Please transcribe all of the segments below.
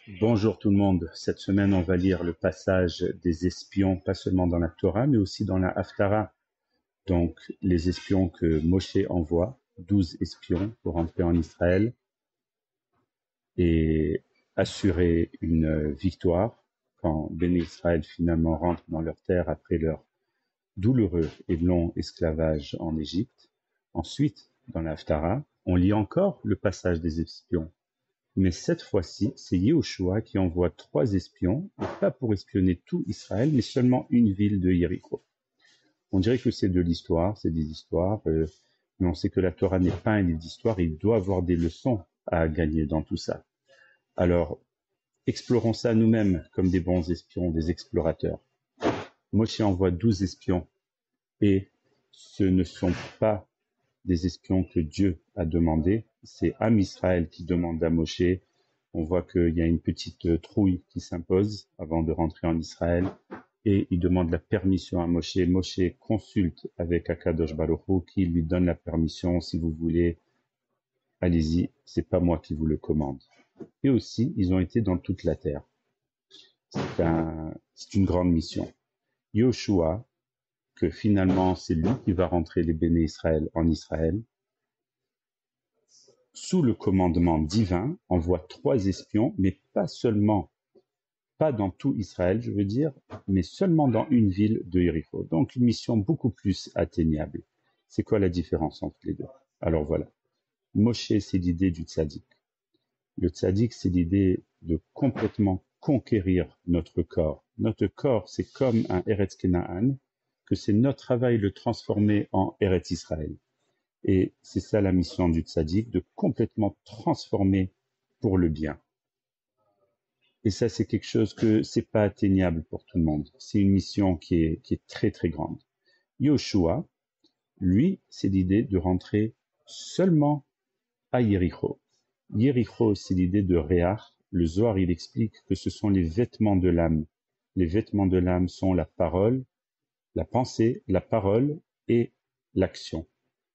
Bonjour tout le monde. Cette semaine, on va lire le passage des espions, pas seulement dans la Torah, mais aussi dans la Haftara. Donc, les espions que Moshe envoie, 12 espions pour entrer en Israël et assurer une victoire quand Béné Israël finalement rentre dans leur terre après leur douloureux et long esclavage en Égypte. Ensuite, dans la Haftara, on lit encore le passage des espions. Mais cette fois-ci, c'est Yehoshua qui envoie 3 espions, et pas pour espionner tout Israël, mais seulement une ville de Jéricho. On dirait que c'est de l'histoire, c'est des histoires, mais on sait que la Torah n'est pas un livre d'histoire, il doit avoir des leçons à gagner dans tout ça. Alors, explorons ça nous-mêmes comme des bons espions, des explorateurs. Moshe envoie 12 espions, et ce ne sont pas des espions que Dieu a demandé, c'est Am Israël qui demande à Moshe. On voit qu'il y a une petite trouille qui s'impose avant de rentrer en Israël et il demande la permission à Moshe. Moshe consulte avec Akadosh Baruch Hu qui lui donne la permission. Si vous voulez, allez-y, c'est pas moi qui vous le commande. Et aussi, ils ont été dans toute la terre. C'est une grande mission. Yoshua, que finalement c'est lui qui va rentrer les béné Israël en Israël, sous le commandement divin, envoie 3 espions, mais pas dans tout Israël, je veux dire, mais seulement dans une ville de Jéricho. Donc une mission beaucoup plus atteignable. C'est quoi la différence entre les deux? Alors voilà. Moshe, c'est l'idée du tzaddik. Le tzaddik, c'est l'idée de complètement conquérir notre corps. Notre corps, c'est comme un Eretz Kenaan, que c'est notre travail de le transformer en Eretz Israël. Et c'est ça la mission du tzaddik, de complètement transformer pour le bien. Et ça, c'est quelque chose que c'est pas atteignable pour tout le monde. C'est une mission qui est très, très grande. Yoshua, lui, c'est l'idée de rentrer seulement à Jéricho. Jéricho, c'est l'idée de Réach. Le Zohar, il explique que ce sont les vêtements de l'âme. Les vêtements de l'âme sont la parole, la pensée, la parole et l'action.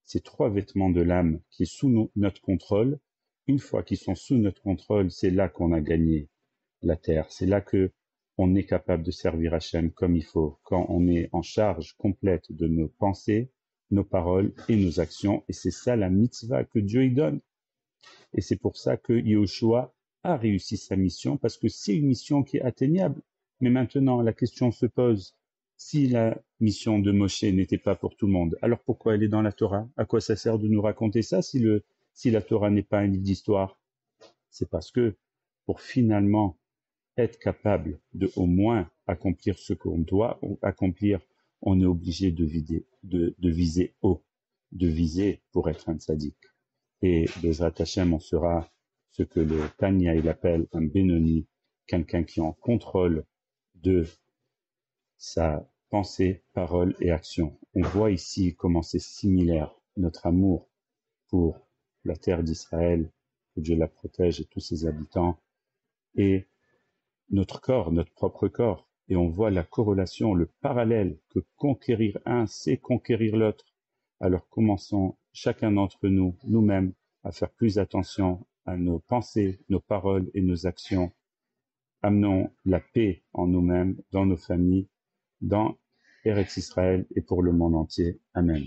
Ces 3 vêtements de l'âme qui est sous notre contrôle, une fois qu'ils sont sous notre contrôle, c'est là qu'on a gagné la terre. C'est là que on est capable de servir Hachem comme il faut, quand on est en charge complète de nos pensées, nos paroles et nos actions. Et c'est ça la mitzvah que Dieu y donne. Et c'est pour ça que Yehoshua a réussi sa mission, parce que c'est une mission qui est atteignable. Mais maintenant, la question se pose, si la mission de Moshe n'était pas pour tout le monde, alors pourquoi elle est dans la Torah? À quoi ça sert de nous raconter ça si la Torah n'est pas un livre d'histoire? C'est parce que pour finalement être capable de au moins accomplir ce qu'on doit accomplir, on est obligé de viser haut, de viser pour être un tzaddik. Et Bezrat Hashem, on sera ce que le Tanya il appelle un Benoni, quelqu'un qui est en contrôle de sa pensée, parole et action. On voit ici comment c'est similaire, notre amour pour la terre d'Israël, que Dieu la protège et tous ses habitants, et notre corps, notre propre corps. Et on voit la corrélation, le parallèle, que conquérir un, c'est conquérir l'autre. Alors commençons, chacun d'entre nous, nous-mêmes, à faire plus attention à nos pensées, nos paroles et nos actions. Amenons la paix en nous-mêmes, dans nos familles, dans Eretz Israël et pour le monde entier. Amen.